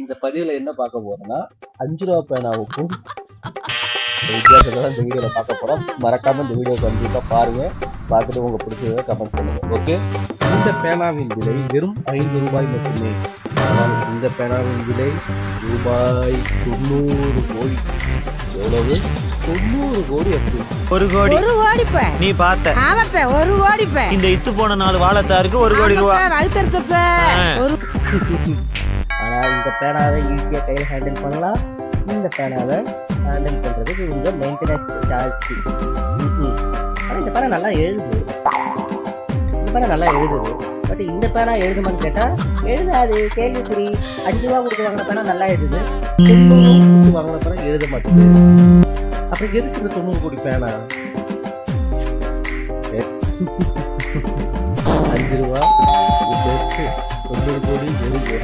இந்த பதிவுல என்ன பார்க்க போறோம்னா 5 ரூபா பேனாவுக்கும் வித்தியாசத்தை இந்த வீடியோல பார்க்க போறோம். மறக்காம இந்த வீடியோ கண்டிப்பா பாருங்க. பார்த்துட்டு உங்க பிடிச்சதை கமெண்ட் பண்ணுங்க. ஓகே, இந்த பேனாவின் விலை வெறும் 5 ரூபாய் மட்டுமே. ஆனால் இந்த பேனாவின் விலை ரூபாய் 90 கோடி. எவ்வளவு? 90 கோடி. அப்படி 1 கோடி. 1 கோடி பே நீ பார்த்த? ஆமாப்பே 1 கோடி பே. இந்த இத்து போன 4 வாழைத்தாருக்கு 1 கோடி ரூபாய். வகுத்தரிச்சப்பே ஒரு. ஆனால் இந்த பேனாவை ஈஸியாக கையில் ஹேண்டில் பண்ணலாம். இந்த பேனாவை ஹேண்டில் பண்ணுறதுக்கு கொஞ்சம் மெயின்டெனன்ஸ் ஜாஸ்தி. ஆனால் இந்த பேனா நல்லா எழுதுது. பட் இந்த பேனா எழுதுமான்னு கேட்டால் எழுதாது. கேள்விக்குறி. 5 ரூபா கொடுத்து வாங்கின பேனா நல்லா எழுதுது. 90 கொடுத்து வாங்கின பேனா எழுத மாட்டேங்குது. அப்புறம் எதுக்கு இந்த 90 கோடி பேனா? 5 ரூபா 90 கோடி 7